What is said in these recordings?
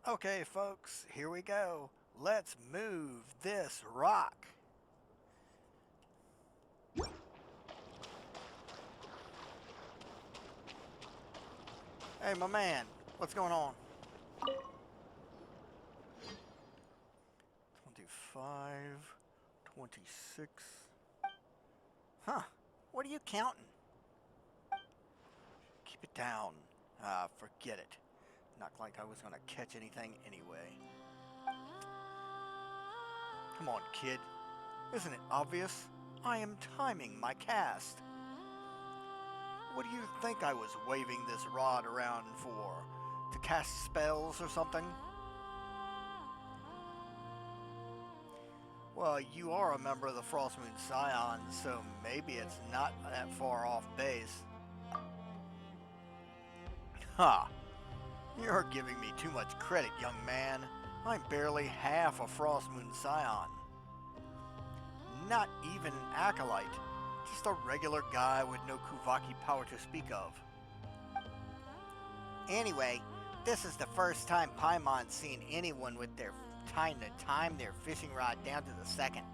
Okay, folks, here we go. Let's move this rock. Hey, my man, what's going on? 25, 26. Huh, what are you counting? Keep it down. Forget it. Not like I was gonna catch anything anyway. Come on, kid. Isn't it obvious? I am timing my cast. What do you think I was waving this rod around for? To cast spells or something? Well, you are a member of the Frostmoon Scions, so maybe it's not that far off base. Ha! You're giving me too much credit, young man. I'm barely half a Frostmoon Scion. Not even an acolyte. Just a regular guy with no Kuvaki power to speak of. Anyway, this is the first time Paimon's seen anyone with their time to time their fishing rod down to the second.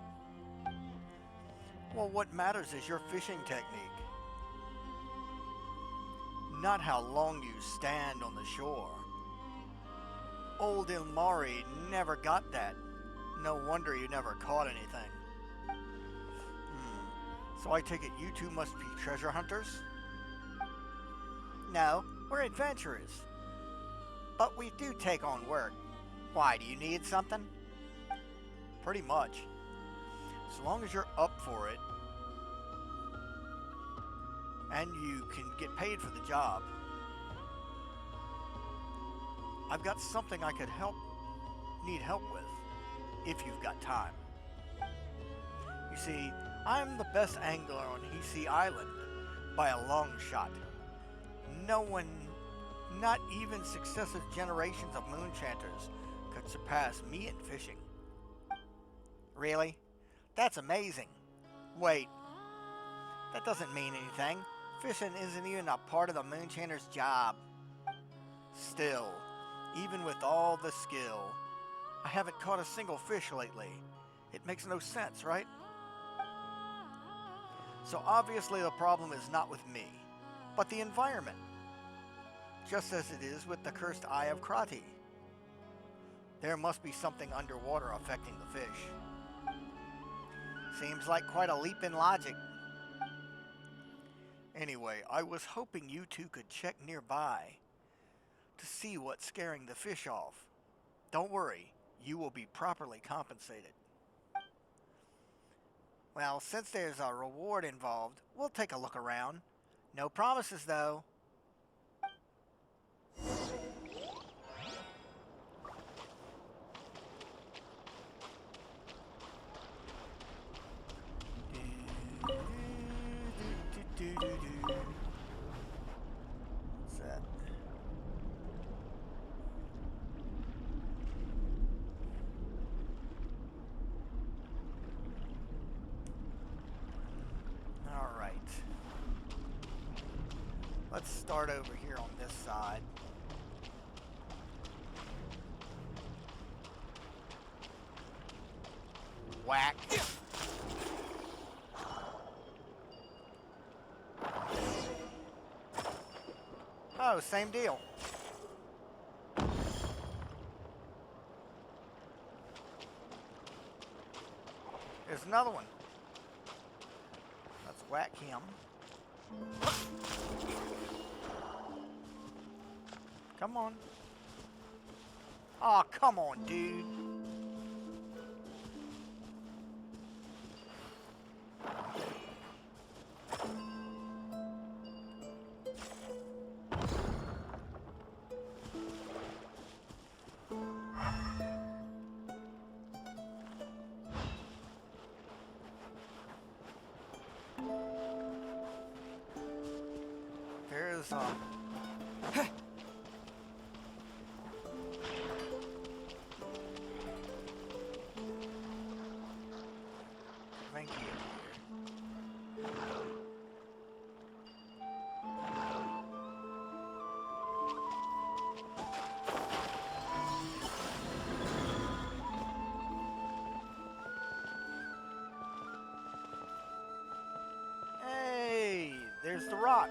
Well, what matters is your fishing technique. Not how long you stand on the shore. Old Ilmari never got that. No wonder you never caught anything. So I take it you two must be treasure hunters? No, we're adventurers. But we do take on work. Why, do you need something? Pretty much. As long as you're up for it. And you can get paid for the job. I've got something I could need help with, if you've got time. You see, I'm the best angler on Hiisi Island, by a long shot. No one, not even successive generations of moonchanters, could surpass me in fishing. Really? That's amazing. Wait, that doesn't mean anything. Fishing isn't even a part of the moonchanter's job. Still, even with all the skill, I haven't caught a single fish lately. It makes no sense, right? So obviously the problem is not with me, but the environment. Just as it is with the cursed Eye of Krati. There must be something underwater affecting the fish. Seems like quite a leap in logic. Anyway, I was hoping you two could check nearby to see what's scaring the fish off. Don't worry, you will be properly compensated. Well, since there's a reward involved, we'll take a look around. No promises, though. What's that? Alright. Let's start over here on this side. Whack! Oh, same deal. There's another one. Let's whack him. Come on. Aw, come on, dude. There's thank you. Here's the rock.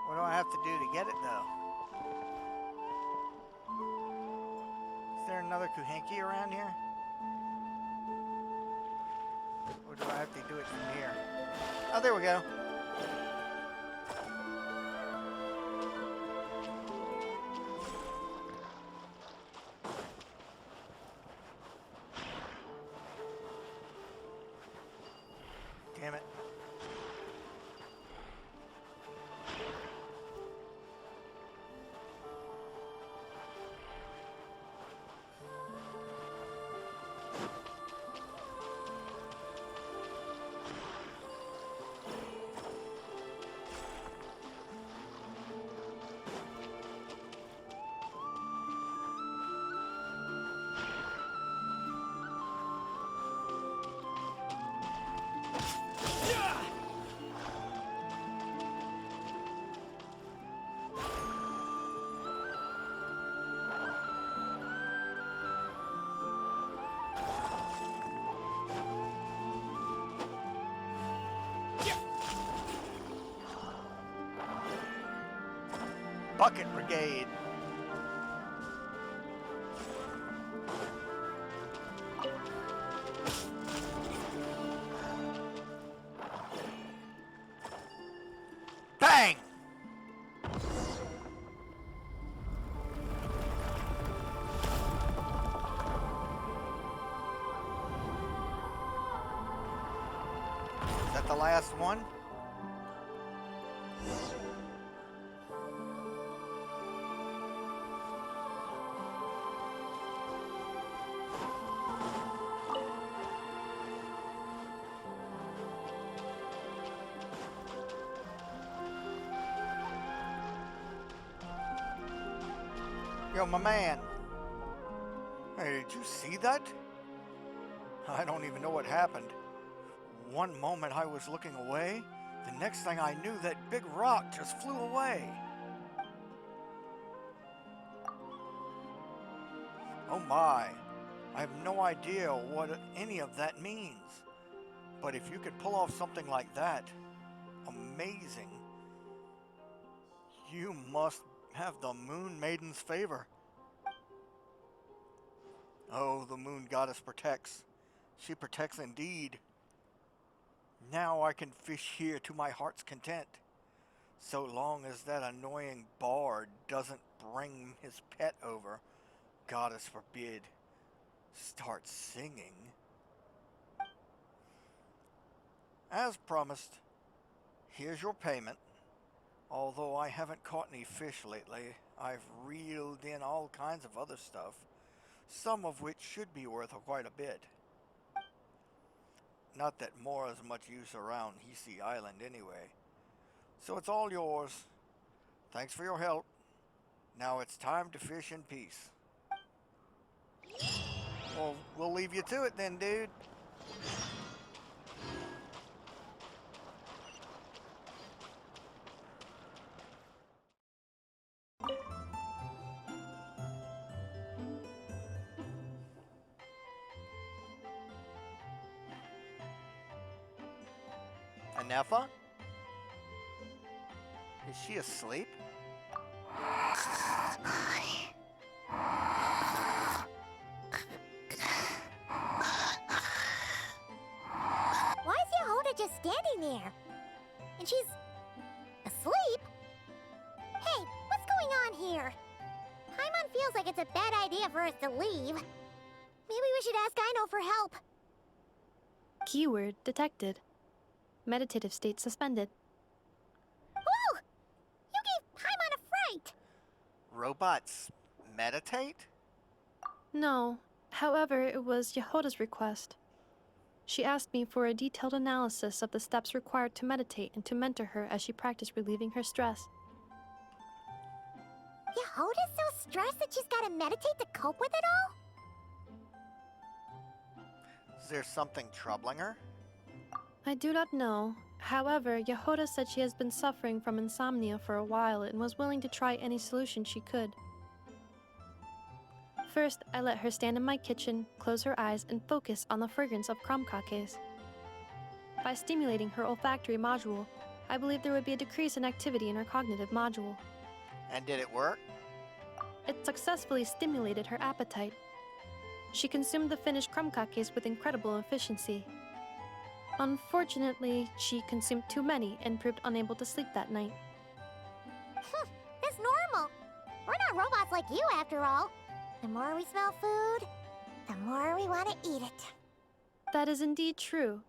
What do I have to do to get it, though? Is there another Kuhenki around here? Or do I have to do it from here? Oh, there we go. Damn it. Bucket Brigade. Bang! Is that the last one? Yo, my man. Hey, did you see that? I don't even know what happened. One moment I was looking away, the next thing I knew, that big rock just flew away. Oh my, I have no idea what any of that means. But if you could pull off something like that, amazing. You must have the Moon Maiden's favor. Oh, the Moon Goddess protects. She protects indeed. Now I can fish here to my heart's content, so long as that annoying bard doesn't bring his pet over, Goddess forbid, start singing. As promised, here's your payment. Although I haven't caught any fish lately, I've reeled in all kinds of other stuff, some of which should be worth quite a bit. Not that more is much use around Hiisi Island anyway. So it's all yours. Thanks for your help. Now it's time to fish in peace. Well, we'll leave you to it then, dude. Anefa? Is she asleep? Why is Yehoda just standing there? And she's asleep? Hey, what's going on here? Paimon feels like it's a bad idea for us to leave. Maybe we should ask Aino for help. Keyword detected. Meditative state suspended. Whoa! You gave Paimon a fright! Robots meditate? No. However, it was Yehoda's request. She asked me for a detailed analysis of the steps required to meditate and to mentor her as she practiced relieving her stress. Yehoda's so stressed that she's gotta meditate to cope with it all? Is there something troubling her? I do not know. However, Yehoda said she has been suffering from insomnia for a while and was willing to try any solution she could. First, I let her stand in my kitchen, close her eyes, and focus on the fragrance of crumb-cakes. By stimulating her olfactory module, I believed there would be a decrease in activity in her cognitive module. And did it work? It successfully stimulated her appetite. She consumed the finished crumb-cakes with incredible efficiency. Unfortunately, she consumed too many and proved unable to sleep that night. That's normal. We're not robots like you, after all. The more we smell food, the more we want to eat it. That is indeed true.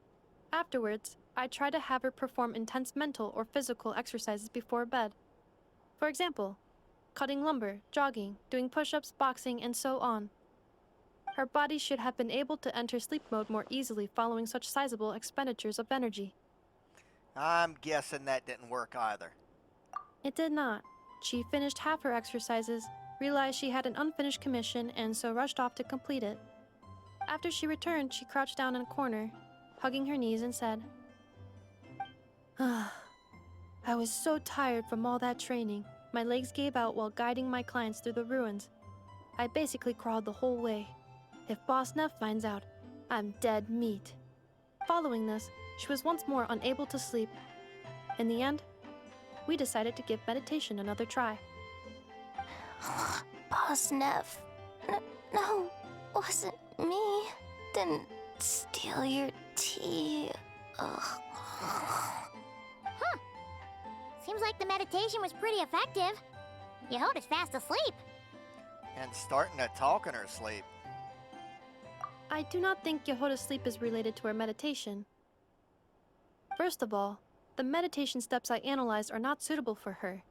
Afterwards, I try to have her perform intense mental or physical exercises before bed. For example, cutting lumber, jogging, doing push-ups, boxing, and so on. Her body should have been able to enter sleep mode more easily following such sizable expenditures of energy. I'm guessing that didn't work either. It did not. She finished half her exercises, realized she had an unfinished commission, and so rushed off to complete it. After she returned, she crouched down in a corner, hugging her knees, and said, I was so tired from all that training. My legs gave out while guiding my clients through the ruins. I basically crawled the whole way. If Boss Neff finds out, I'm dead meat. Following this, she was once more unable to sleep. In the end, we decided to give meditation another try. Boss Neff. No, wasn't me. Didn't steal your tea. Ugh. Seems like the meditation was pretty effective. Yehoda's fast asleep. And starting to talk in her sleep. I do not think Yehoda's sleep is related to her meditation. First of all, the meditation steps I analyzed are not suitable for her.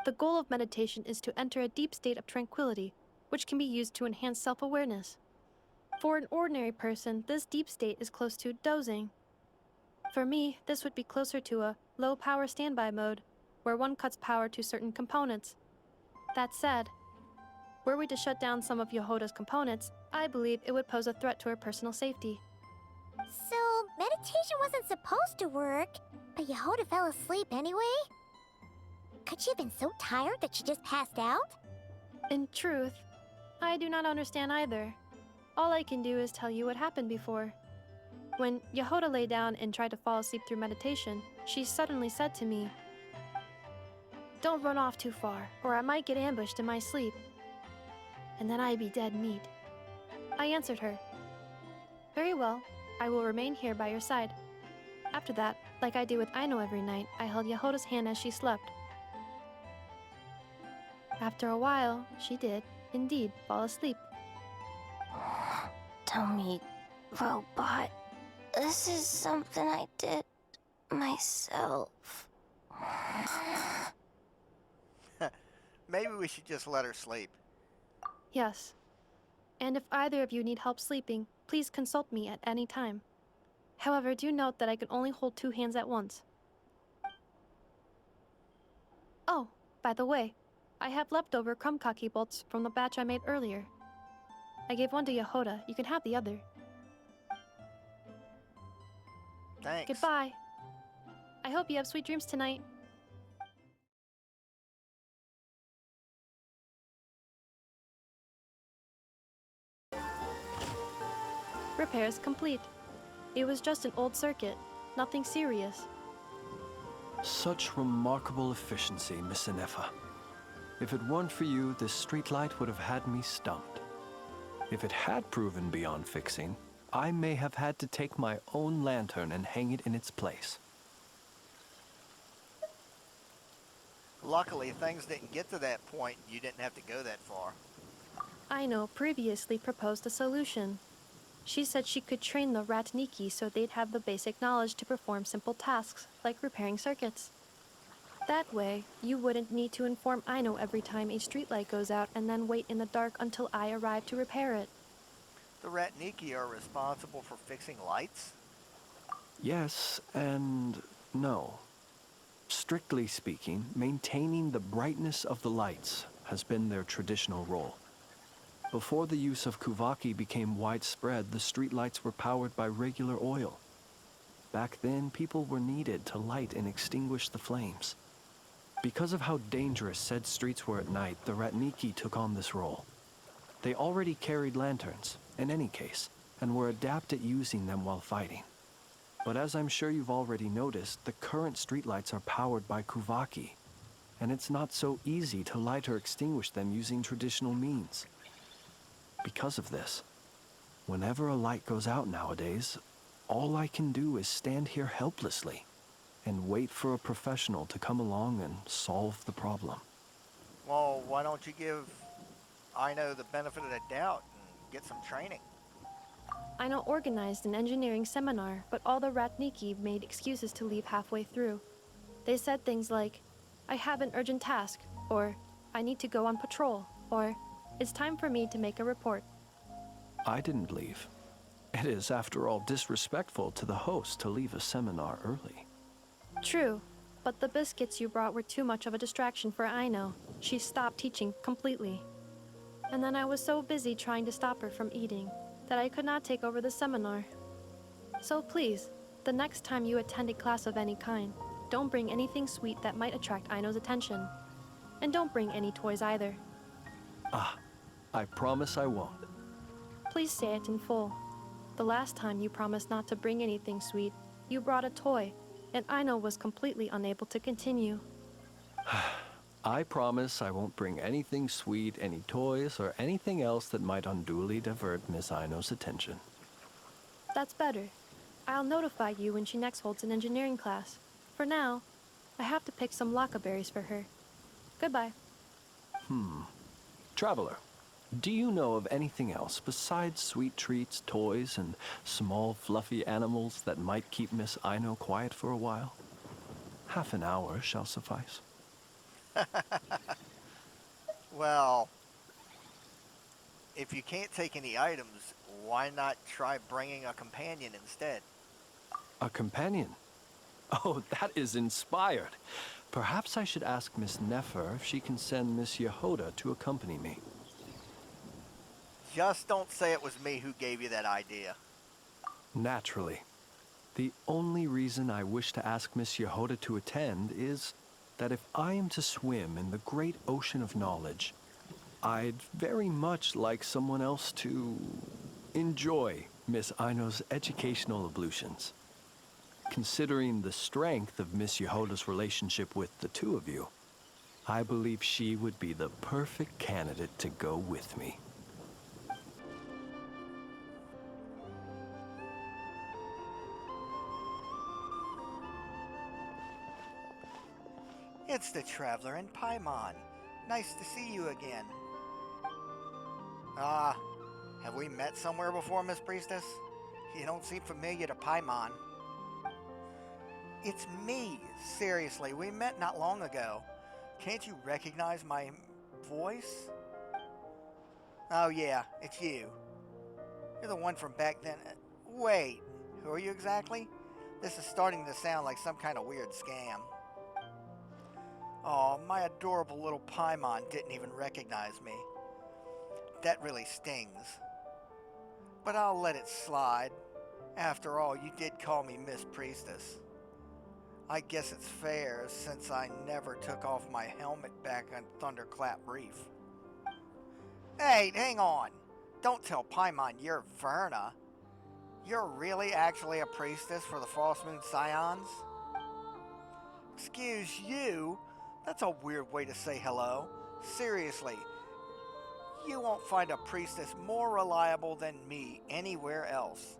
The goal of meditation is to enter a deep state of tranquility, which can be used to enhance self-awareness. For an ordinary person, this deep state is close to dozing. For me, this would be closer to a low-power standby mode, where one cuts power to certain components. That said, were we to shut down some of Yehoda's components, I believe it would pose a threat to her personal safety. So, meditation wasn't supposed to work, but Yehoda fell asleep anyway? Could she have been so tired that she just passed out? In truth, I do not understand either. All I can do is tell you what happened before. When Yehoda lay down and tried to fall asleep through meditation, she suddenly said to me, "Don't run off too far, or I might get ambushed in my sleep. And then I'd be dead meat." I answered her, "Very well, I will remain here by your side." After that, like I do with Aino every night, I held Yehoda's hand as she slept. After a while, she did, indeed, fall asleep. Dummy robot. This is something I did myself. Maybe we should just let her sleep. Yes. And if either of you need help sleeping, please consult me at any time. However, do note that I can only hold 2 hands at once. Oh, by the way, I have leftover crumb-cake bolts from the batch I made earlier. I gave one to Yehoda. You can have the other. Thanks. Goodbye. I hope you have sweet dreams tonight. Repairs complete. It was just an old circuit, nothing serious. Such remarkable efficiency, Miss Inefa. If it weren't for you, this streetlight would have had me stumped. If it had proven beyond fixing, I may have had to take my own lantern and hang it in its place. Luckily, things didn't get to that point. You didn't have to go that far. Aino previously proposed a solution. She said she could train the Ratniki so they'd have the basic knowledge to perform simple tasks, like repairing circuits. That way, you wouldn't need to inform Aino every time a streetlight goes out and then wait in the dark until I arrive to repair it. The Ratniki are responsible for fixing lights? Yes and no. Strictly speaking, maintaining the brightness of the lights has been their traditional role. Before the use of Kuvaki became widespread, the streetlights were powered by regular oil. Back then, people were needed to light and extinguish the flames. Because of how dangerous said streets were at night, the Ratniki took on this role. They already carried lanterns, in any case, and were adept at using them while fighting. But as I'm sure you've already noticed, the current streetlights are powered by Kuvaki, and it's not so easy to light or extinguish them using traditional means. Because of this, whenever a light goes out nowadays, all I can do is stand here helplessly and wait for a professional to come along and solve the problem. Well, why don't you give Aino the benefit of the doubt and get some training? Aino organized an engineering seminar, but all the Ratniki made excuses to leave halfway through. They said things like, I have an urgent task, or I need to go on patrol, or it's time for me to make a report. I didn't leave. It is, after all, disrespectful to the host to leave a seminar early. True, but the biscuits you brought were too much of a distraction for Aino. She stopped teaching completely. And then I was so busy trying to stop her from eating that I could not take over the seminar. So please, the next time you attend a class of any kind, don't bring anything sweet that might attract Aino's attention. And don't bring any toys either. I promise I won't. Please say it in full. The last time you promised not to bring anything sweet, you brought a toy, and Aino was completely unable to continue. I promise I won't bring anything sweet, any toys, or anything else that might unduly divert Miss Aino's attention. That's better. I'll notify you when she next holds an engineering class. For now, I have to pick some laka berries for her. Goodbye. Traveler, do you know of anything else besides sweet treats, toys, and small fluffy animals that might keep Miss Aino quiet for a while? Half an hour shall suffice. Well, if you can't take any items, why not try bringing a companion instead? A companion? Oh, that is inspired. Perhaps I should ask Miss Nefer if she can send Miss Yehoda to accompany me. Just don't say it was me who gave you that idea. Naturally. The only reason I wish to ask Miss Yehoda to attend is that if I am to swim in the great ocean of knowledge, I'd very much like someone else to enjoy Miss Aino's educational ablutions. Considering the strength of Miss Yehoda's relationship with the two of you, I believe she would be the perfect candidate to go with me. It's the Traveler and Paimon. Nice to see you again. Have we met somewhere before, Miss Priestess? You don't seem familiar to Paimon. It's me. Seriously, we met not long ago. Can't you recognize my voice? Oh yeah, it's you. You're the one from back then. Wait, who are you exactly? This is starting to sound like some kind of weird scam. Oh, my adorable little Paimon didn't even recognize me. That really stings. But I'll let it slide. After all, you did call me Miss Priestess. I guess it's fair, since I never took off my helmet back on Thunderclap Reef. Hey, hang on. Don't tell Paimon you're Verna. You're really actually a priestess for the Frost Moon Scions? Excuse you? That's a weird way to say hello. Seriously, you won't find a priestess more reliable than me anywhere else.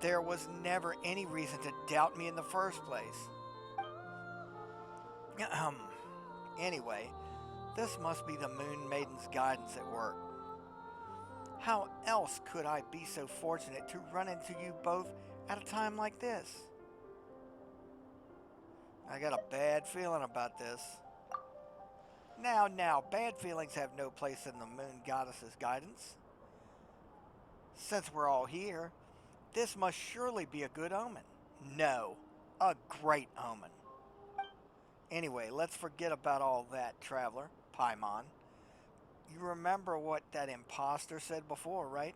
There was never any reason to doubt me in the first place. Anyway, this must be the Moon Maiden's guidance at work. How else could I be so fortunate to run into you both at a time like this? I got a bad feeling about this. Now, bad feelings have no place in the Moon Goddess's guidance. Since we're all here, this must surely be a good omen. No, a great omen. Anyway, let's forget about all that, Traveler, Paimon. You remember what that imposter said before, right?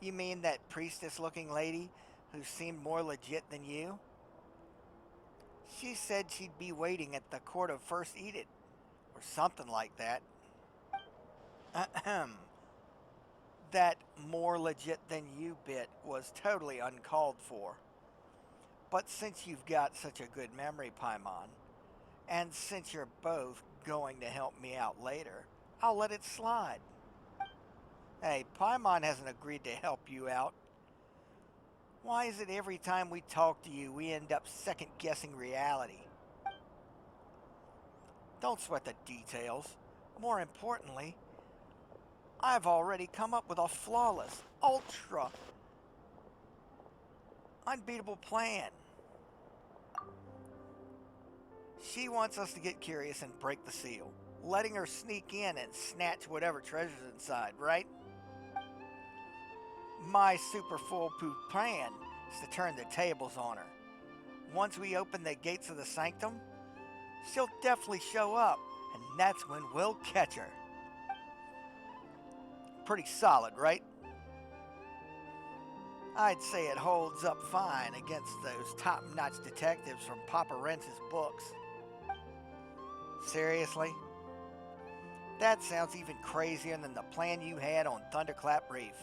You mean that priestess-looking lady who seemed more legit than you? She said she'd be waiting at the court of First Edict, or something like that. Ahem. That more legit than you bit was totally uncalled for. But since you've got such a good memory, Paimon, and since you're both going to help me out later, I'll let it slide. Hey, Paimon hasn't agreed to help you out. Why is it every time we talk to you, we end up second-guessing reality? Don't sweat the details. More importantly, I've already come up with a flawless, ultra, unbeatable plan. She wants us to get curious and break the seal, letting her sneak in and snatch whatever treasure's inside, right? My super foolproof plan is to turn the tables on her. Once we open the gates of the sanctum, she'll definitely show up, and that's when we'll catch her. Pretty solid, right? I'd say it holds up fine against those top-notch detectives from Papa Rentz's books. Seriously? That sounds even crazier than the plan you had on Thunderclap Reef.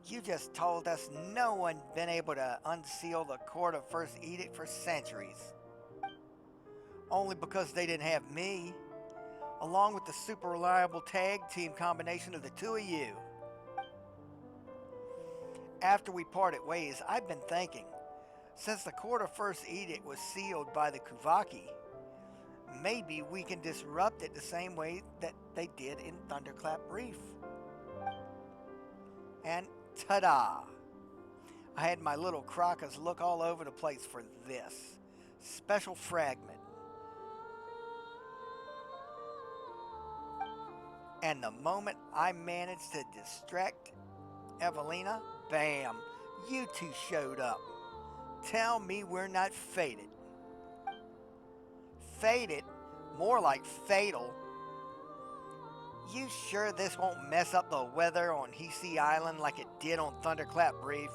You just told us no one been able to unseal the Court of First Edict for centuries. Only because they didn't have me, along with the super reliable tag team combination of the two of you. After we parted ways, I've been thinking, since the Court of First Edict was sealed by the Kuvaki, maybe we can disrupt it the same way that they did in Thunderclap Reef. And ta-da! I had my little crocas look all over the place for this special fragment. And the moment I managed to distract Evelina, bam, you two showed up. Tell me we're not fated. Fated? More like fatal. You sure this won't mess up the weather on Hiisi Island like it did on Thunderclap Reef?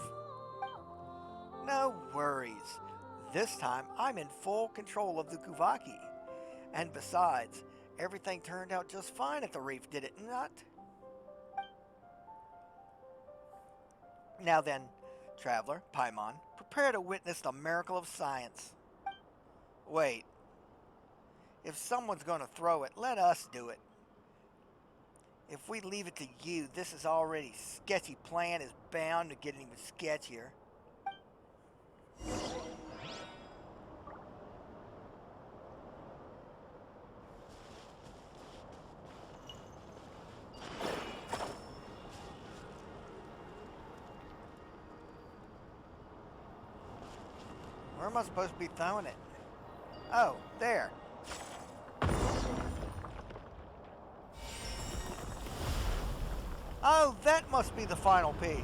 No worries. This time I'm in full control of the Kuvaki. And besides, everything turned out just fine at the reef, did it not? Now then, traveler, Paimon, prepare to witness the miracle of science. Wait. If someone's going to throw it, let us do it. If we leave it to you, this is already sketchy plan is bound to get even sketchier. Where am I supposed to be throwing it? Oh, there. Oh, that must be the final piece.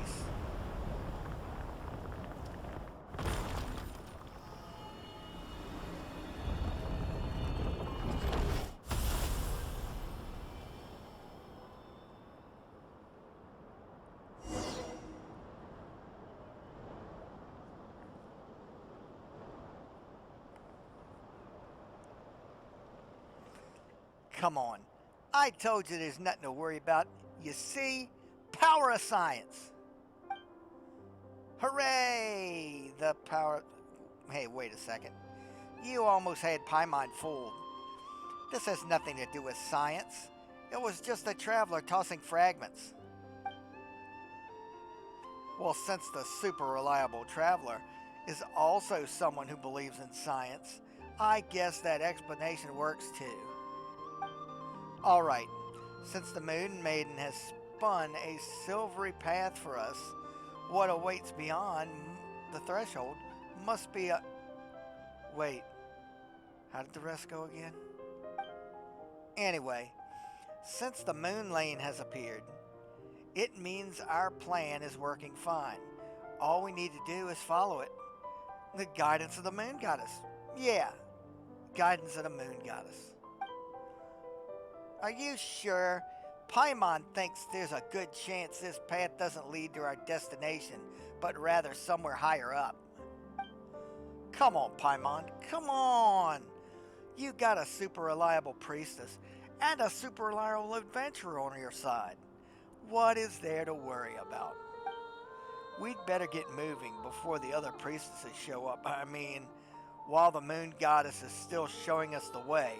Come on. I told you there's nothing to worry about. You see? Power of science. Hooray! The power... Hey, wait a second. You almost had Paimon fooled. This has nothing to do with science. It was just a traveler tossing fragments. Well, since the super reliable traveler is also someone who believes in science, I guess that explanation works too. Alright, since the Moon Maiden has spun a silvery path for us, what awaits beyond the threshold must be a... Wait, how did the rest go again? Anyway, since the Moon Lane has appeared, it means our plan is working fine. All we need to do is follow it. The guidance of the Moon Goddess. Yeah, guidance of the Moon Goddess. Are you sure? Paimon thinks there's a good chance this path doesn't lead to our destination, but rather somewhere higher up. Come on, Paimon, come on! You got a super reliable priestess, and a super reliable adventurer on your side. What is there to worry about? We'd better get moving before the other priestesses show up. I mean, while the moon goddess is still showing us the way.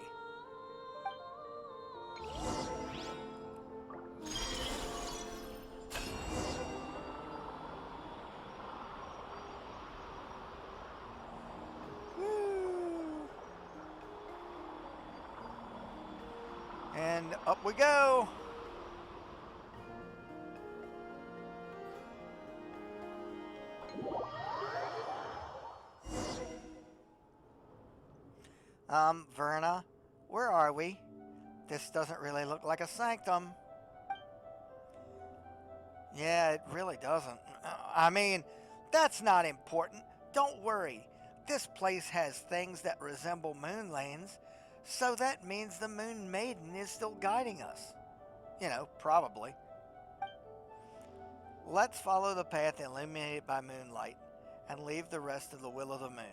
Woo. And up we go. Verna, where are we? This doesn't really look like a sanctum. Yeah, it really doesn't. I mean, that's not important. Don't worry. This place has things that resemble moonlands, so that means the Moon Maiden is still guiding us. You know, probably. Let's follow the path illuminated by moonlight and leave the rest of the Will of the Moon.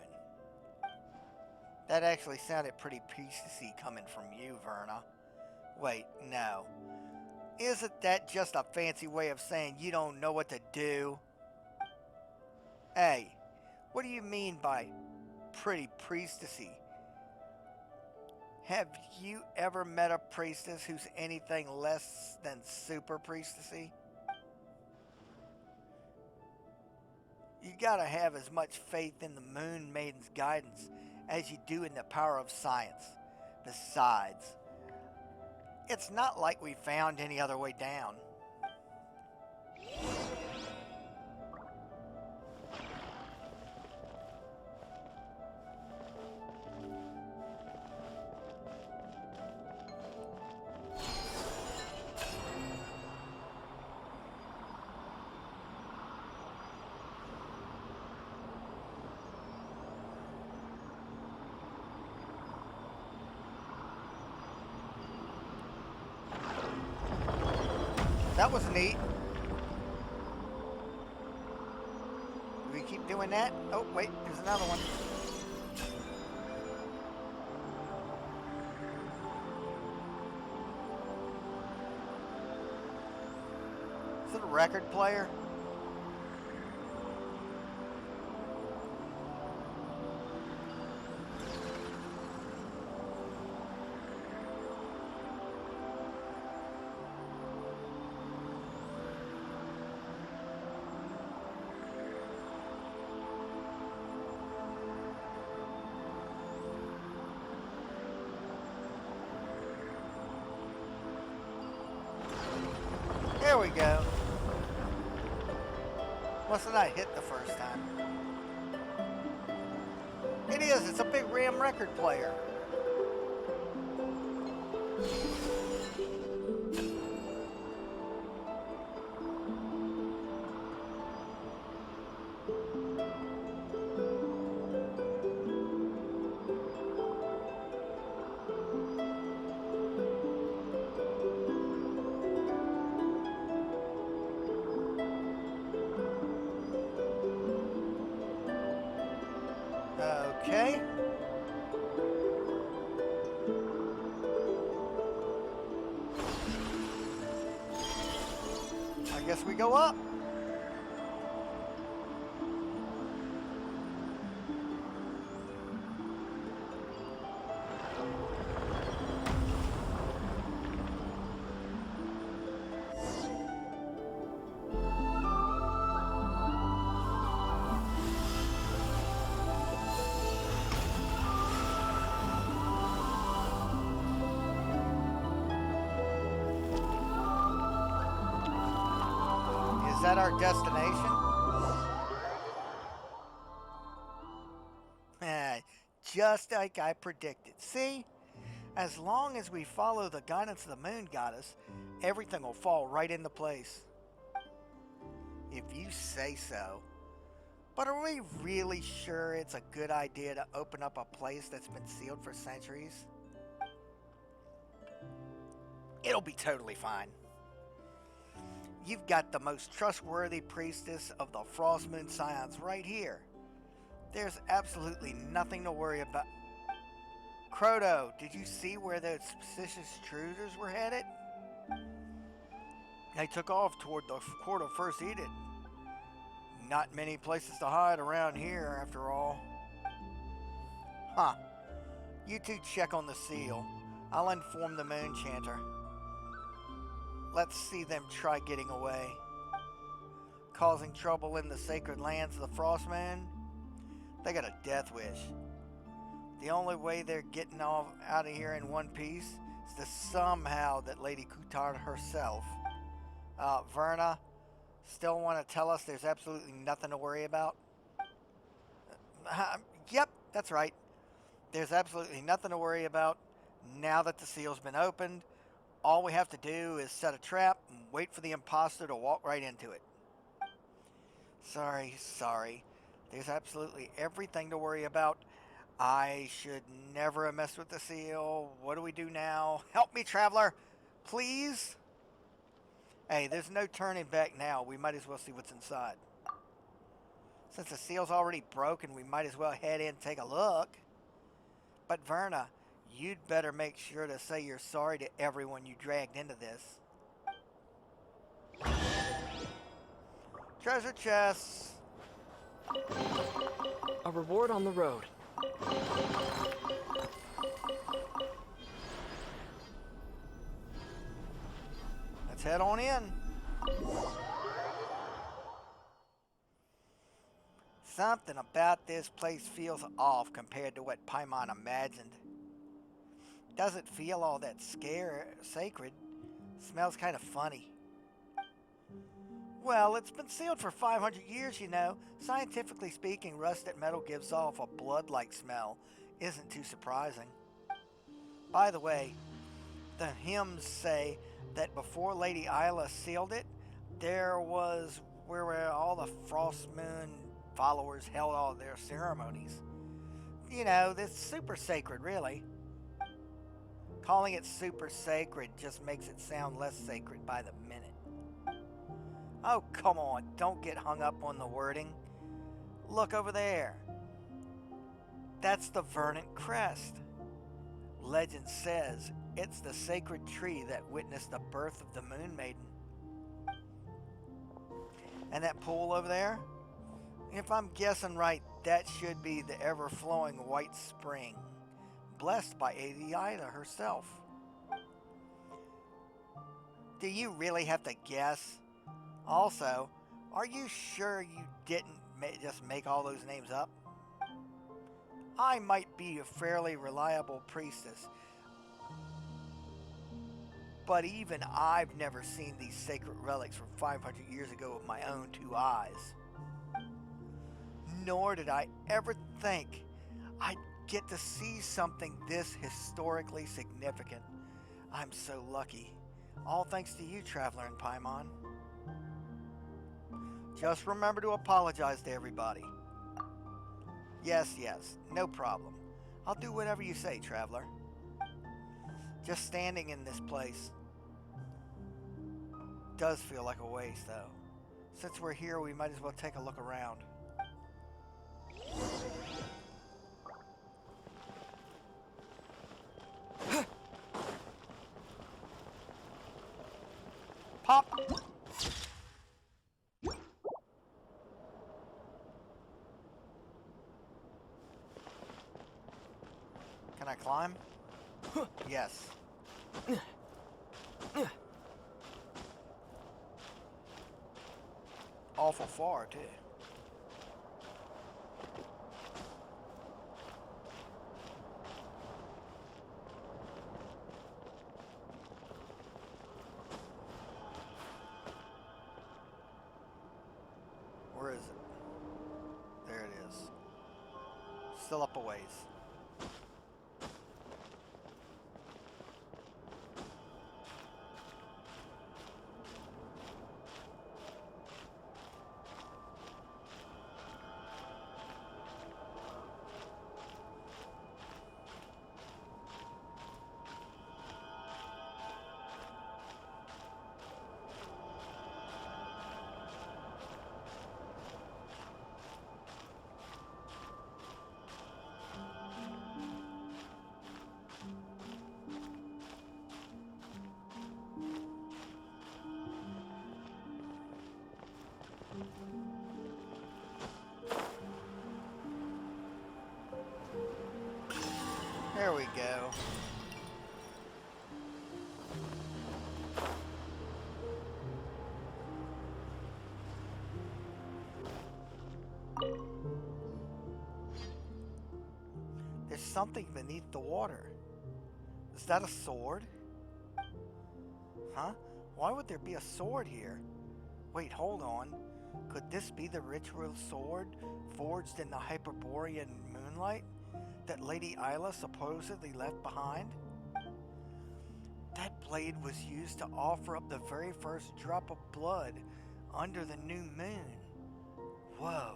That actually sounded pretty priestessy coming from you, Verna. Wait, no. Isn't that just a fancy way of saying you don't know what to do? Hey, what do you mean by pretty priestessy? Have you ever met a priestess who's anything less than super priestessy? You gotta have as much faith in the Moon Maiden's guidance as you do in the power of science. Besides, it's not like we found any other way down. That was neat. Do we keep doing that? Oh, wait, there's another one. Is it a record player? There we go. Mustn't I hit the first time? It is. It's a big RAM record player. Okay. I guess we go up. Is that our destination? Just like I predicted. See? As long as we follow the guidance of the Moon Goddess, everything will fall right into place. If you say so. But are we really sure it's a good idea to open up a place that's been sealed for centuries? It'll be totally fine. You've got the most trustworthy priestess of the Frost Moon Scions right here. There's absolutely nothing to worry about. Croto, did you see where those suspicious intruders were headed? They took off toward the court of First Edict. Not many places to hide around here, after all. Huh. You two check on the seal. I'll inform the Moon Chanter. Let's see them try getting away. Causing trouble in the sacred lands of the Frost Moon? They got a death wish. The only way they're getting out of here in one piece is to somehow that Lady Coutard herself. Verna, still want to tell us there's absolutely nothing to worry about? Yep, that's right. There's absolutely nothing to worry about. Now that the seal's been opened, all we have to do is set a trap and wait for the imposter to walk right into it. Sorry. There's absolutely everything to worry about. I should never have messed with the seal. What do we do now? Help me, traveler! Please? Hey, there's no turning back now. We might as well see what's inside. Since the seal's already broken, we might as well head in and take a look. But Verna, you'd better make sure to say you're sorry to everyone you dragged into this. Treasure chests. A reward on the road. Let's head on in. Something about this place feels off compared to what Paimon imagined. Doesn't feel all that sacred. Smells kind of funny. Well, it's been sealed for 500 years, you know. Scientifically speaking, rusted metal gives off a blood-like smell. Isn't too surprising. By the way, the hymns say that before Lady Isla sealed it, there was where all the Frost Moon followers held all their ceremonies. You know, it's super sacred, really. Calling it super sacred just makes it sound less sacred by the minute. Oh, come on, don't get hung up on the wording. Look over there. That's the verdant crest. Legend says it's the sacred tree that witnessed the birth of the Moon Maiden. And that pool over there? If I'm guessing right, that should be the ever-flowing white spring, blessed by Hiisi Island herself. Do you really have to guess? Also, are you sure you didn't just make all those names up? I might be a fairly reliable priestess, but even I've never seen these sacred relics from 500 years ago with my own two eyes. Nor did I ever think I'd get to see something this historically significant. I'm so lucky. All thanks to you, Traveler and Paimon. Just remember to apologize to everybody. Yes, no problem. I'll do whatever you say, Traveler. Just standing in this place does feel like a waste, though. Since we're here, we might as well take a look around. Pop! Can I climb? Yes. Awful far, too. Where is it? There it is. Still up a ways. There we go. There's something beneath the water. Is that a sword? Huh? Why would there be a sword here? Wait, hold on. Could this be the ritual sword forged in the Hyperborean moonlight that Lady Isla supposedly left behind? That blade was used to offer up the very first drop of blood under the new moon. Whoa.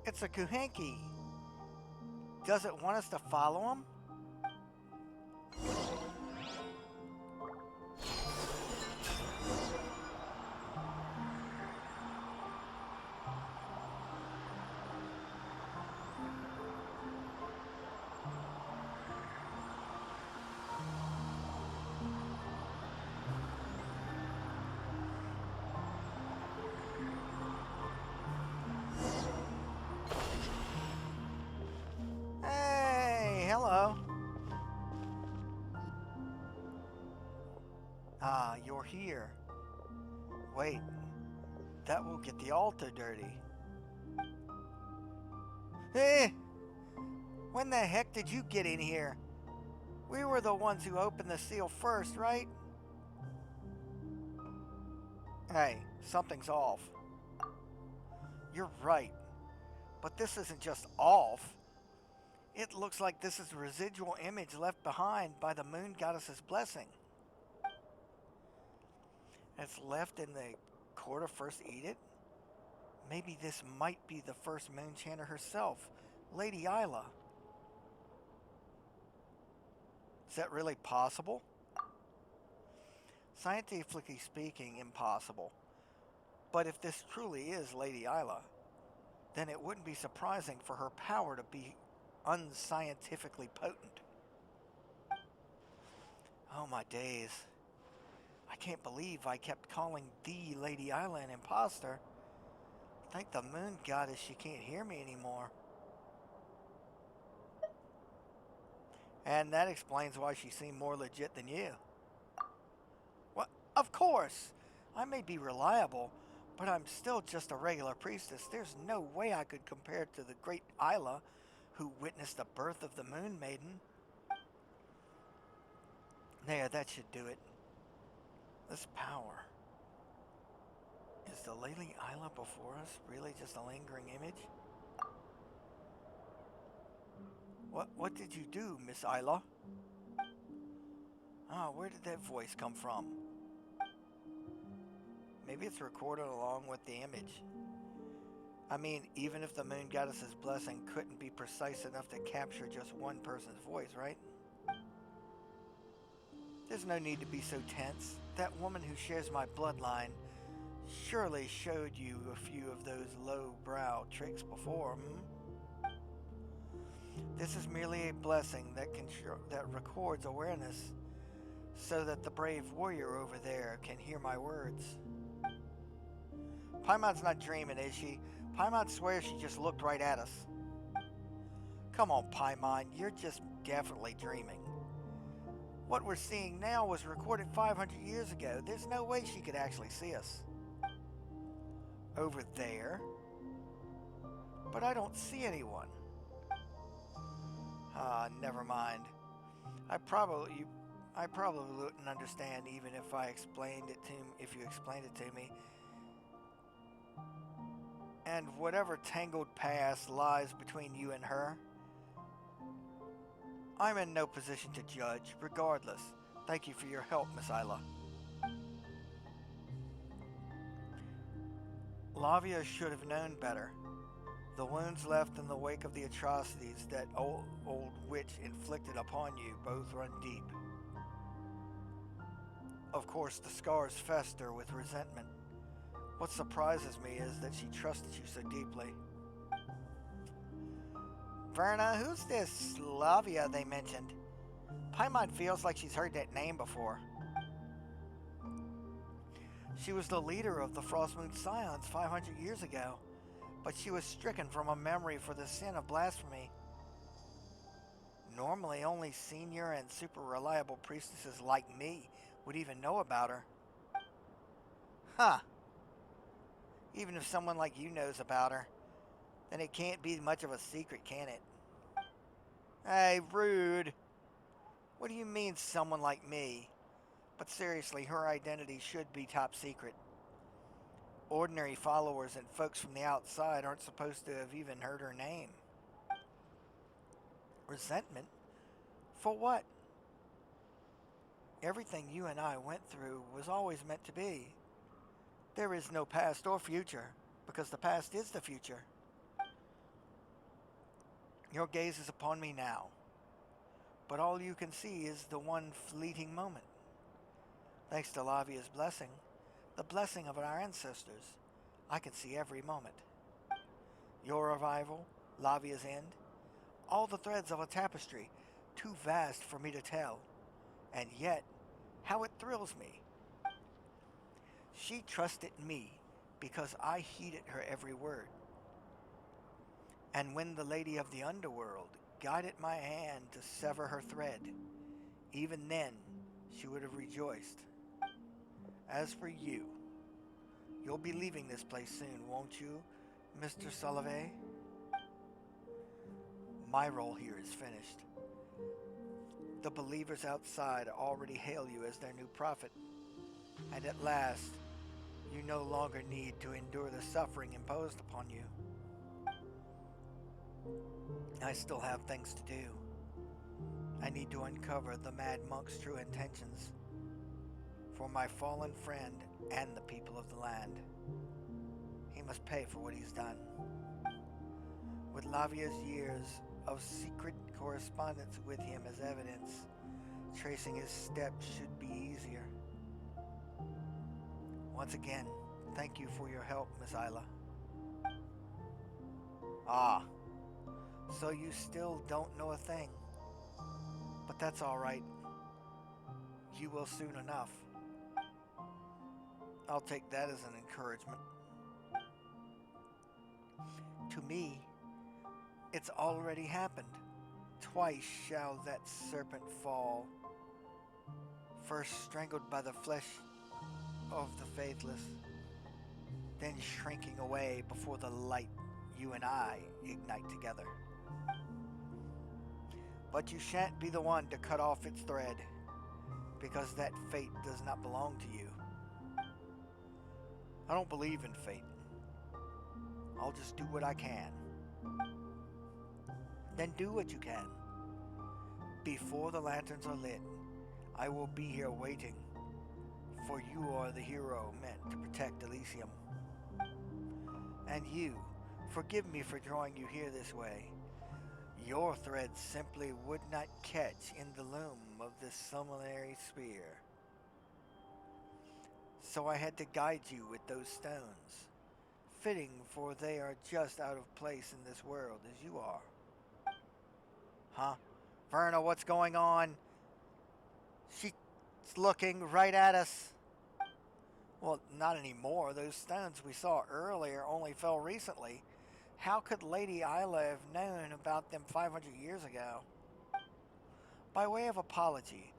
It's a Kuhenki. Does it want us to follow him? Hey, hello. Ah, you're here. Wait, that will get the altar dirty. Hey! When the heck did you get in here? We were the ones who opened the seal first, right? Hey, something's off. You're right. But this isn't just off. It looks like this is a residual image left behind by the moon goddess's blessing. It's left in the court of First Edict? Maybe this might be the first moon chanter herself, Lady Isla. Is that really possible? Scientifically speaking, impossible. But if this truly is Lady Isla, then it wouldn't be surprising for her power to be unscientifically potent. Oh my days. I can't believe I kept calling the Lady Isla an imposter. Thank the moon goddess she can't hear me anymore. And that explains why she seemed more legit than you. Well, of course! I may be reliable, but I'm still just a regular priestess. There's no way I could compare to the great Isla, who witnessed the birth of the Moon Maiden. There, that should do it. This power. Is the Lady Isla before us really just a lingering image? What did you do, Miss Isla? Ah, where did that voice come from? Maybe it's recorded along with the image. I mean, even if the moon goddess's blessing couldn't be precise enough to capture just one person's voice, right? There's no need to be so tense. That woman who shares my bloodline surely showed you a few of those low-brow tricks before, This is merely a blessing that records awareness so that the brave warrior over there can hear my words. Paimon's not dreaming, is she? Paimon swears she just looked right at us. Come on, Paimon, you're just definitely dreaming. What we're seeing now was recorded 500 years ago. There's no way she could actually see us. Over there? But I don't see anyone. Ah, never mind. I probably wouldn't understand even if you explained it to me. And whatever tangled past lies between you and her, I'm in no position to judge. Regardless, thank you for your help, Miss Isla. Lavia should have known better. The wounds left in the wake of the atrocities that old witch inflicted upon you both run deep. Of course, the scars fester with resentment. What surprises me is that she trusted you so deeply. Verna, who's this Lavia they mentioned? Paimon feels like she's heard that name before. She was the leader of the Frostmoon Scions 500 years ago, but she was stricken from a memory for the sin of blasphemy. Normally, only senior and super reliable priestesses like me would even know about her. Huh. Even if someone like you knows about her, then it can't be much of a secret, can it? Hey, rude. What do you mean, someone like me? But seriously, her identity should be top secret. Ordinary followers and folks from the outside aren't supposed to have even heard her name. Resentment? For what? Everything you and I went through was always meant to be. There is no past or future, because the past is the future. Your gaze is upon me now, but all you can see is the one fleeting moment. Thanks to Lavia's blessing, the blessing of our ancestors, I can see every moment. Your arrival, Lavia's end, all the threads of a tapestry, too vast for me to tell, and yet, how it thrills me. She trusted me because I heeded her every word. And when the lady of the underworld guided my hand to sever her thread, even then she would have rejoiced. As for you, you'll be leaving this place soon, won't you, Mr. Sullivan? My role here is finished. The believers outside already hail you as their new prophet, and at last, you no longer need to endure the suffering imposed upon you. I still have things to do. I need to uncover the Mad Monk's true intentions for my fallen friend and the people of the land. He must pay for what he's done. With Lavia's years of secret correspondence with him as evidence, tracing his steps should be easier. Once again, thank you for your help, Miss Isla. Ah, so you still don't know a thing. But that's all right. You will soon enough. I'll take that as an encouragement. To me, it's already happened. Twice shall that serpent fall, first strangled by the flesh of the faithless, then shrinking away before the light you and I ignite together. But you shan't be the one to cut off its thread, because that fate does not belong to you. I don't believe in fate. I'll just do what I can. Then do what you can. Before the lanterns are lit, I will be here waiting, for you are the hero meant to protect Elysium. And you, forgive me for drawing you here this way. Your thread simply would not catch in the loom of this sublunary sphere. So I had to guide you with those stones, fitting, for they are just out of place in this world as you are. Huh? Verna, what's going on? She's looking right at us. Well, not anymore. Those stones we saw earlier only fell recently. How could Lady Isla have known about them 500 years ago? By way of apology,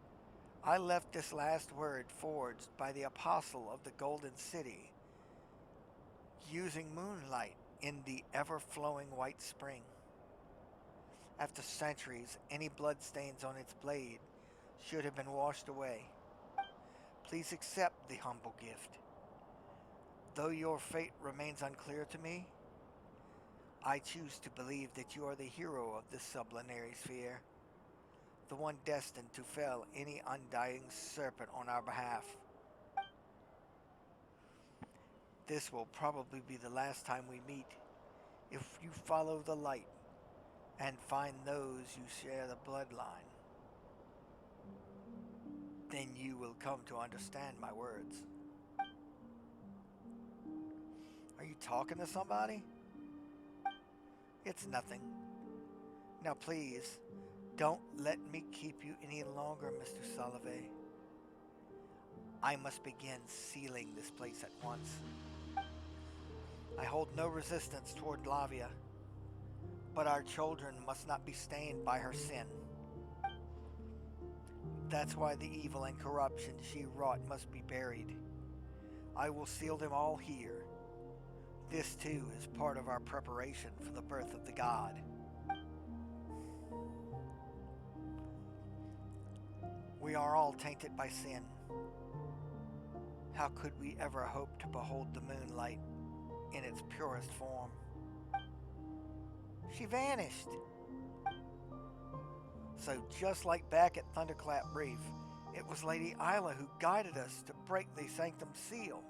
I left this last word forged by the apostle of the Golden City, using moonlight in the ever-flowing white spring. After centuries, any bloodstains on its blade should have been washed away. Please accept the humble gift. Though your fate remains unclear to me, I choose to believe that you are the hero of this sublunary sphere, the one destined to fell any undying serpent on our behalf. This will probably be the last time we meet. If you follow the light and find those you share the bloodline, then you will come to understand my words. Are you talking to somebody? It's nothing. Now please, don't let me keep you any longer, Mr. Sullivan. I must begin sealing this place at once. I hold no resistance toward Lavia, but our children must not be stained by her sin. That's why the evil and corruption she wrought must be buried. I will seal them all here. This too is part of our preparation for the birth of the god. We are all tainted by sin. How could we ever hope to behold the moonlight in its purest form? She vanished. So just like back at Thunderclap Reef, it was Lady Isla who guided us to break the Sanctum Seal.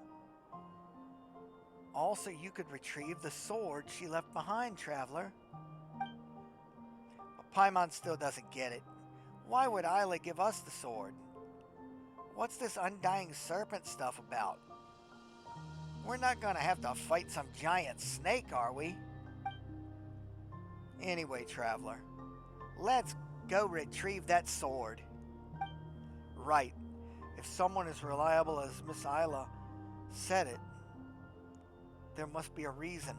Also, you could retrieve the sword she left behind, traveler. But Paimon still doesn't get it. Why would Isla give us the sword? What's this undying serpent stuff about? We're not gonna have to fight some giant snake, are we? Anyway, traveler, let's go retrieve that sword. Right. If someone as reliable as Miss Isla said it, there must be a reason.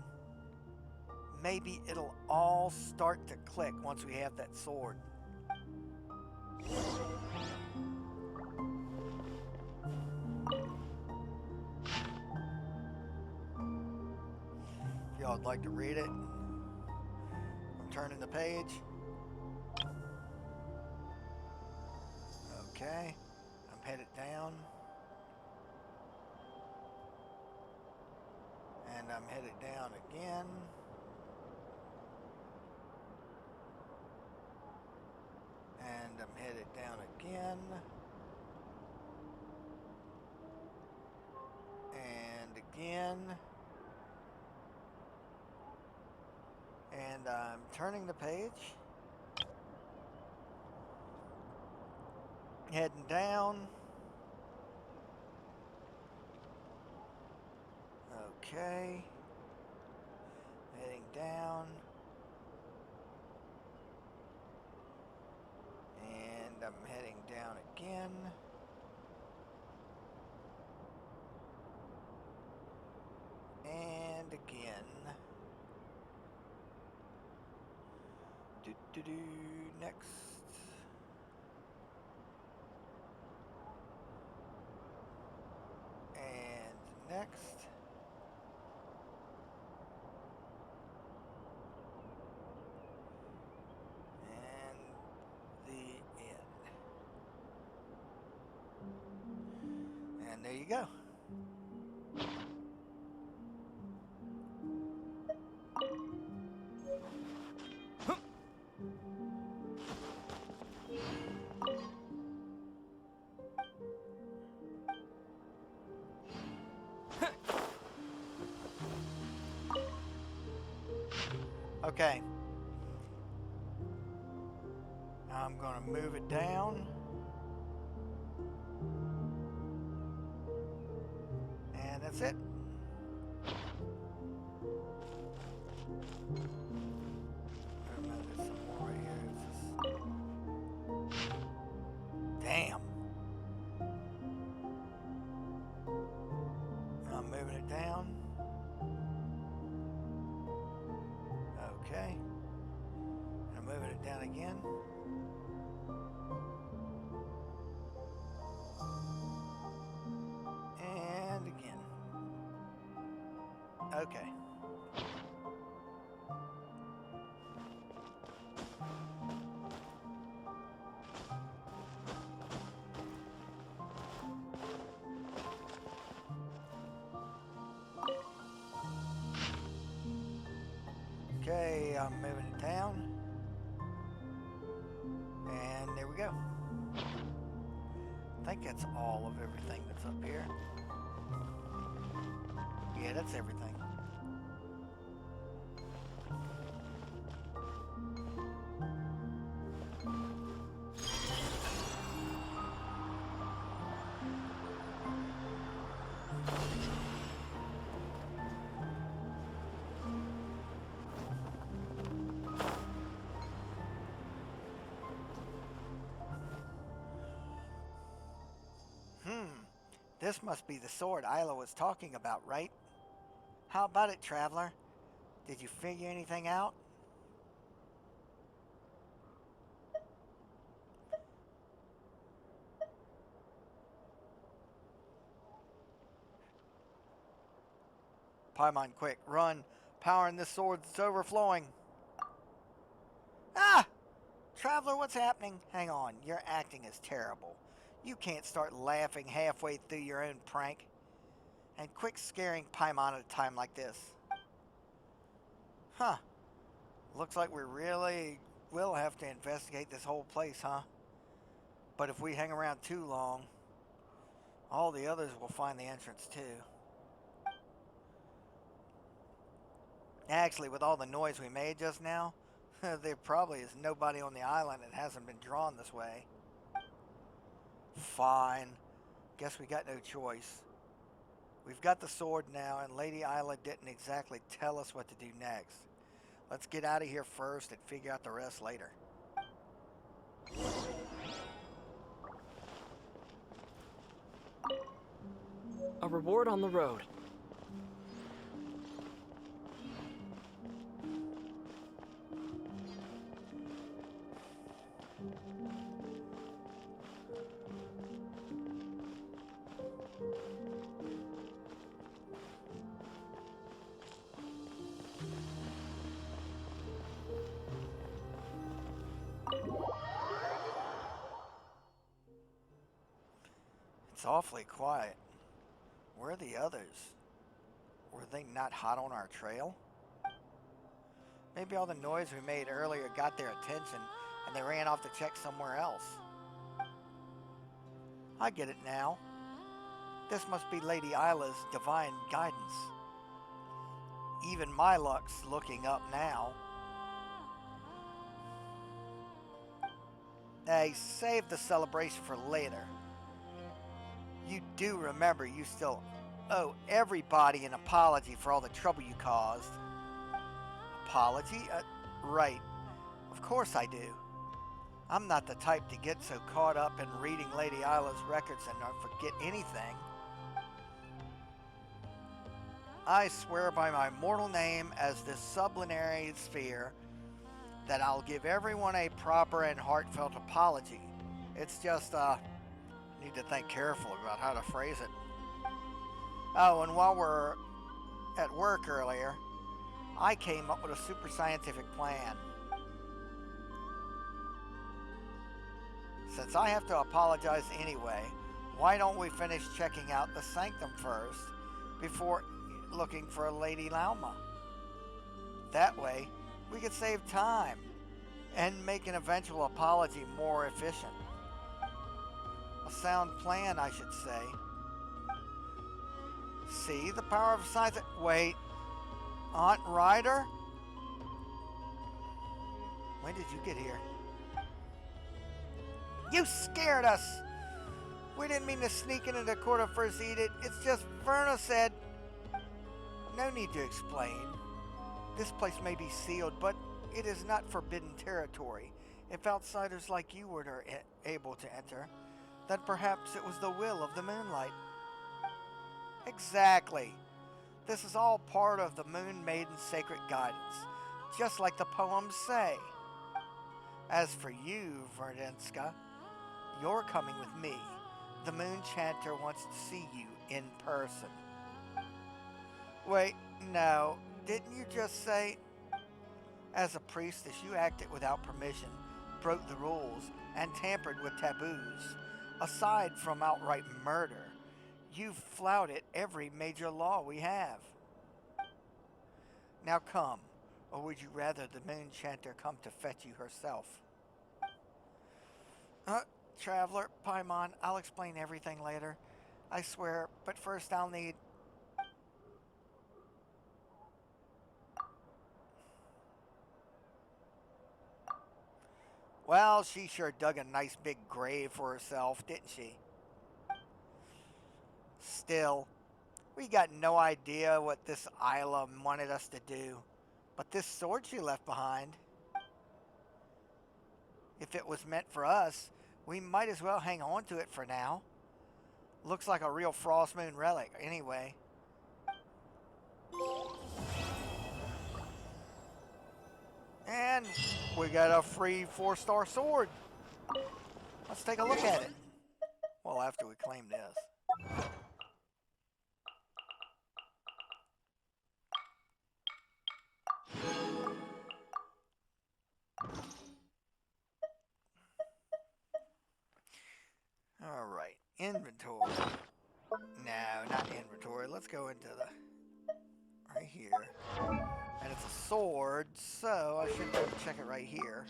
Maybe it'll all start to click once we have that sword. If y'all would like to read it, I'm turning the page. Okay, I'm headed down. And I'm headed down again. And I'm headed down again. And again. And I'm turning the page. Heading down. Okay. Heading down. And I'm heading down again. And again. Next. And next. And the end. And there you go. Okay. I'm going to move it down. And that's it. There's some more right here. It's just... Damn. I'm moving it down. Okay. I'm moving it down again. And again. Okay. Okay, I'm moving it down. And there we go. I think that's all of everything that's up here. Yeah, that's everything. This must be the sword Isla was talking about, right? How about it, traveler? Did you figure anything out? Paimon, quick, run. Power in this sword's overflowing. Ah! Traveler, what's happening? Hang on, your acting is terrible. You can't start laughing halfway through your own prank. And quit scaring Paimon at a time like this. Huh. Looks like we really will have to investigate this whole place, huh? But if we hang around too long, all the others will find the entrance too. Actually, with all the noise we made just now, there probably is nobody on the island that hasn't been drawn this way. Fine. Guess we got no choice. We've got the sword now, and Lady Isla didn't exactly tell us what to do next. Let's get out of here first and figure out the rest later. A reward on the road. It's awfully quiet. Where are the others? Were they not hot on our trail? Maybe all the noise we made earlier got their attention and they ran off to check somewhere else. I get it now. This must be Lady Isla's divine guidance. Even my luck's looking up now. Hey, save the celebration for later. You do remember you still owe everybody an apology for all the trouble you caused. Apology? Right. Of course I do. I'm not the type to get so caught up in reading Lady Isla's records and not forget anything. I swear by my mortal name as this sublunary sphere that I'll give everyone a proper and heartfelt apology. It's just, need to think carefully about how to phrase it. Oh, and while we're at work earlier, I came up with a super scientific plan. Since I have to apologize anyway, why don't we finish checking out the sanctum first before looking for Lady Lauma? That way, we could save time and make an eventual apology more efficient. A sound plan, I should say. See the power of science. Wait, Aunt Ryder? When did you get here? You scared us! We didn't mean to sneak into the court of first edict. It's just Verna said. No need to explain. This place may be sealed, but it is not forbidden territory. If outsiders like you were able to enter, then perhaps it was the will of the Moonlight. Exactly. This is all part of the Moon Maiden's sacred guidance, just like the poems say. As for you, Verdenska, you're coming with me. The Moon Chanter wants to see you in person. Wait, no, didn't you just say? As a priestess, you acted without permission, broke the rules, and tampered with taboos. Aside from outright murder, you've flouted every major law we have. Now come, or would you rather the Moon Chanter come to fetch you herself? Traveler, Paimon, I'll explain everything later. I swear, but first I'll need... Well, she sure dug a nice big grave for herself, didn't she? Still, we got no idea what this Isla wanted us to do. But this sword she left behind, if it was meant for us, we might as well hang on to it for now. Looks like a real Frost Moon relic, anyway. And we got a free 4-star sword. Let's take a look at it. Well, after we claim this. let's go into the right here. And it's a sword, so I should be able to check it right here.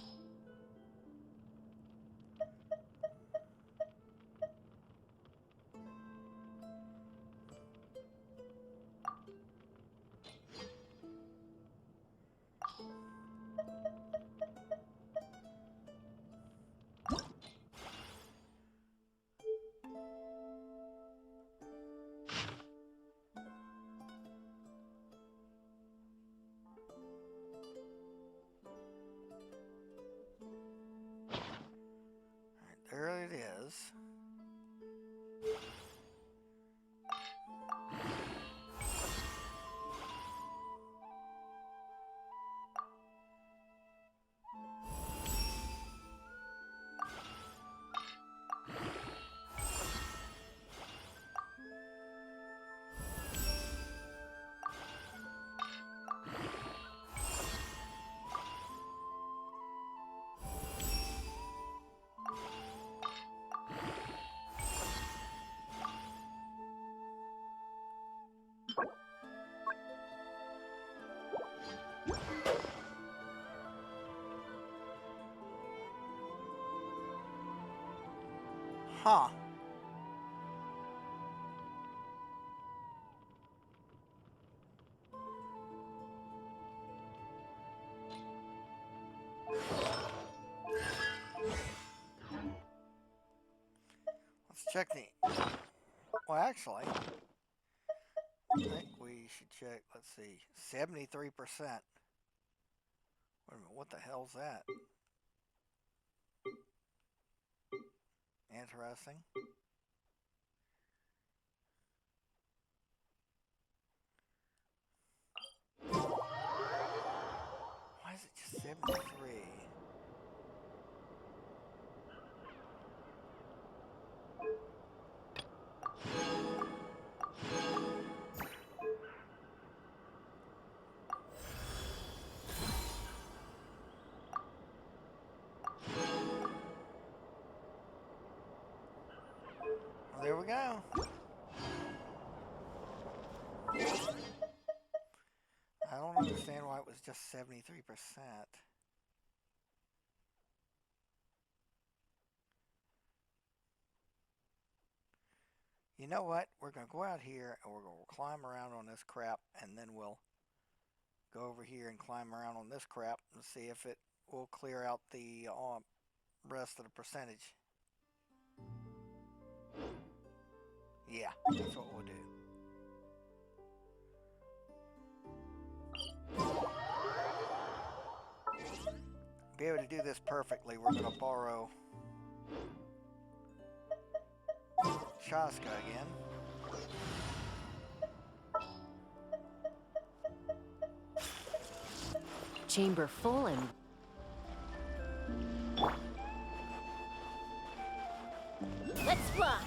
There it is. Huh. Let's check the... Well, actually, I think we should check, let's see, 73%. Wait a minute, what the hell's that? Interesting. Why is it just 73? Well, there we go. I don't understand why it was just 73%. You know what? We're going to go out here and we're going to climb around on this crap, and then we'll go over here and climb around on this crap and see if it will clear out the rest of the percentage. Yeah, that's what we'll do. To be able to do this perfectly, we're going to borrow Shaska again. Chamber full and... Let's fly!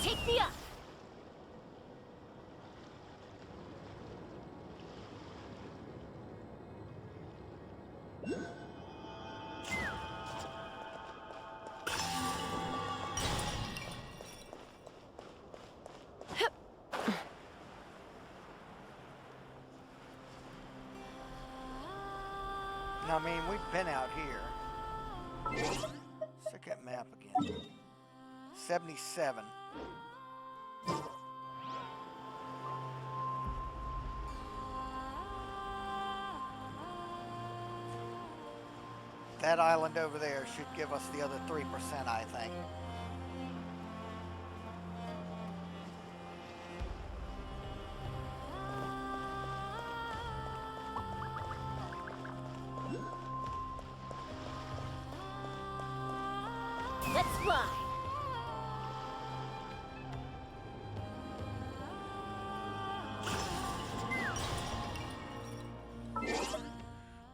Take me up! been out here. Let's check that map again. 77. That island over there should give us the other 3%, I think. Let's fly.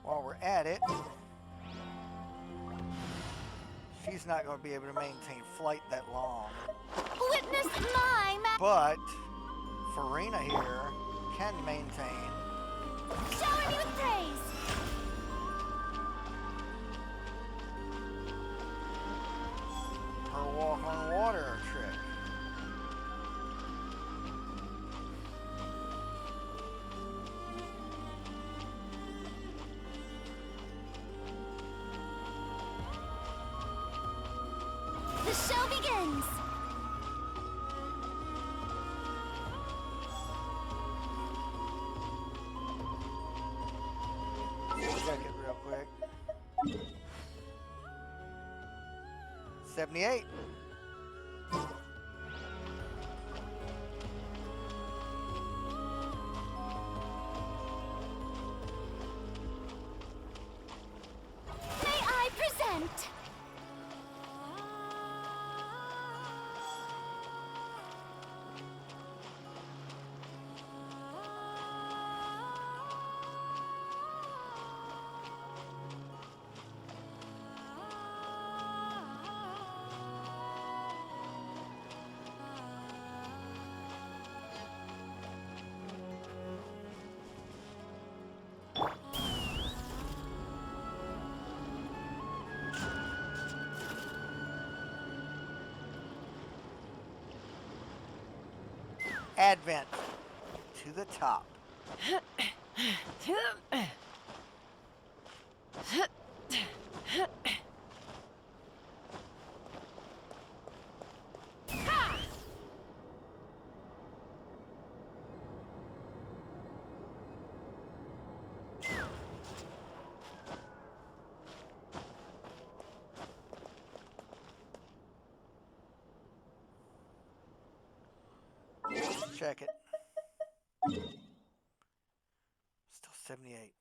While we're at it, she's not going to be able to maintain flight that long. Witness my But Farina here can maintain. shower me with praise. Her walk on water trick. The show begins. Check it real quick. 78. May I present? Advent to the top. Check it. Still 78.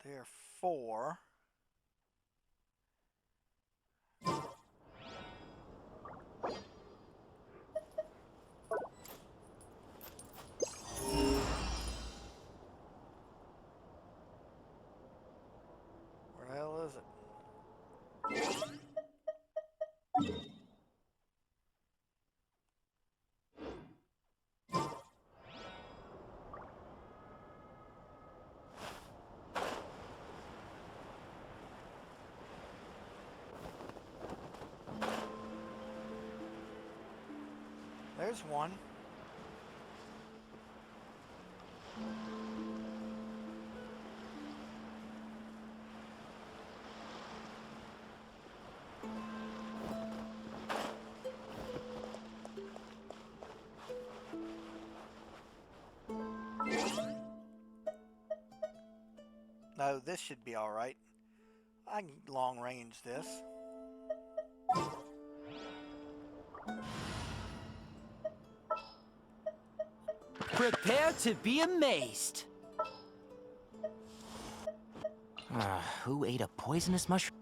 Therefore, where the hell is it? There's one. No, this should be all right. I can long range this. Prepare to be amazed. Who ate a poisonous mushroom?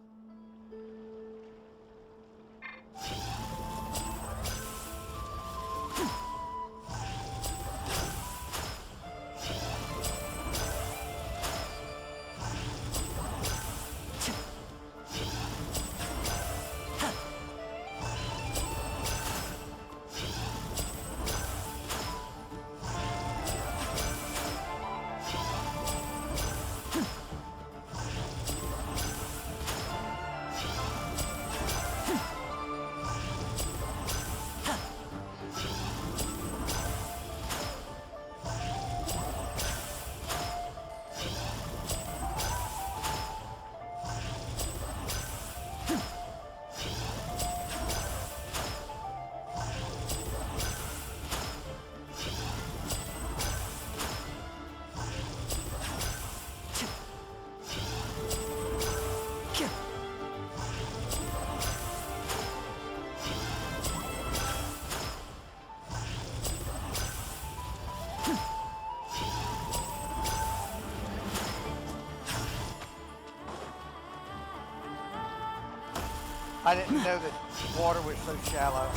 I didn't know that water was so shallow.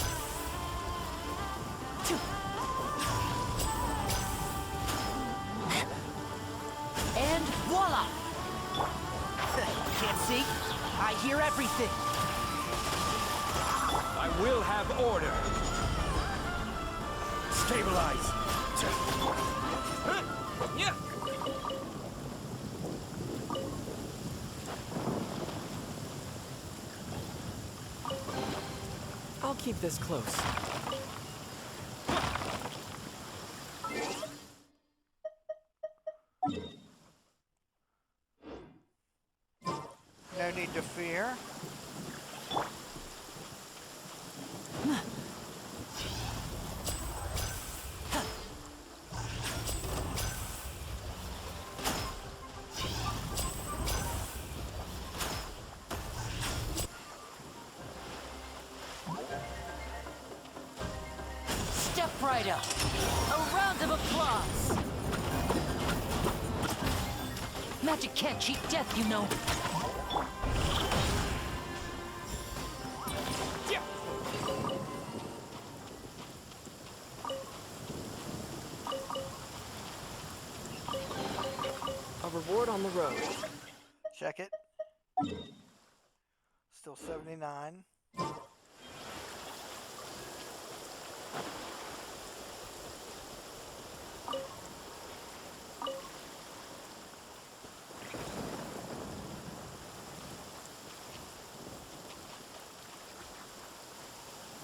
And voila! Can't see? I hear everything. I will have order. Stabilize. Yeah. I'll keep this close. No need to fear. Step right up. A round of applause. Magic can't cheat death, you know. A reward on the road. Check it. Still 79.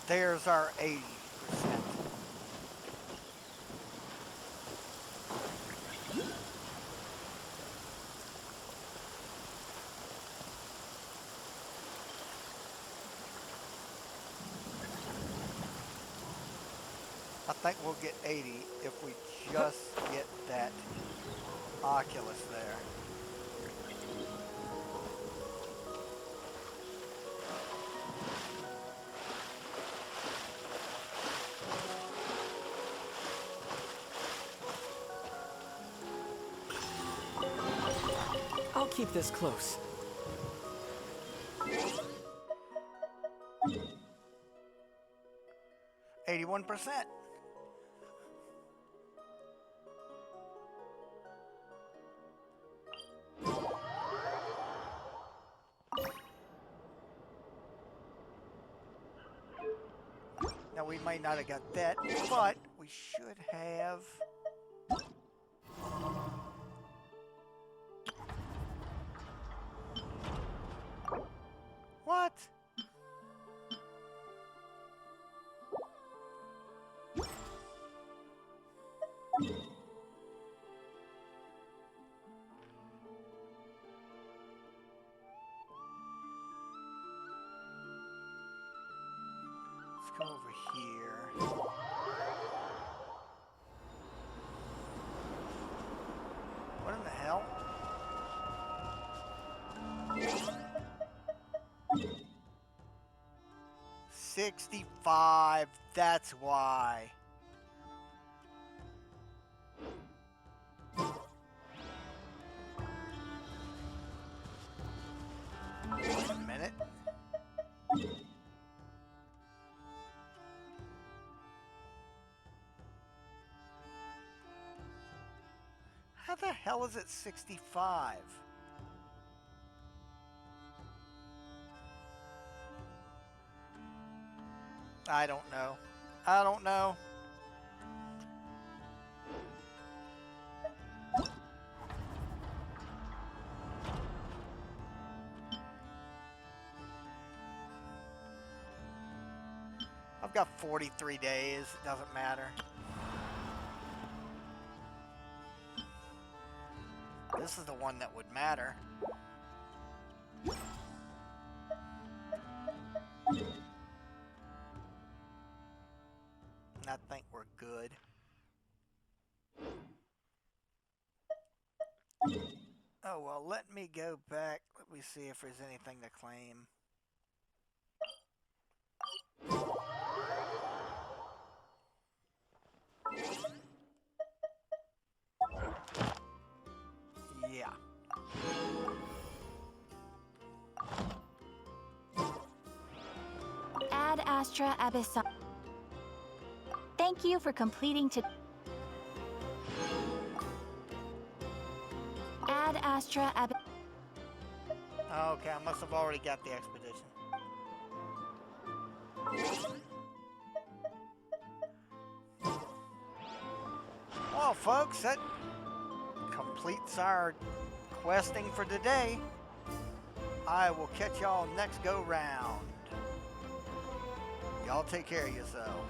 There's our 80%. I think we'll get 80 if we just get that Oculus there. I'll keep this close. $81%. Now we might not have got that, but we should have. What? Let's go over here. What in the hell? $65, that's why. Wait a minute. How the hell is it 65? I don't know. I don't know. I've got 43 days. It doesn't matter. This is the one that would matter. I think we're good. Oh, well, let me go back. Let me see if there's anything to claim. Yeah. Ad Astra Abyssal. Thank you for completing to. Ad Astra Ab. Okay, I must have already got the expedition. Well, folks, that completes our questing for today. I will catch y'all next go round. Y'all take care of yourselves.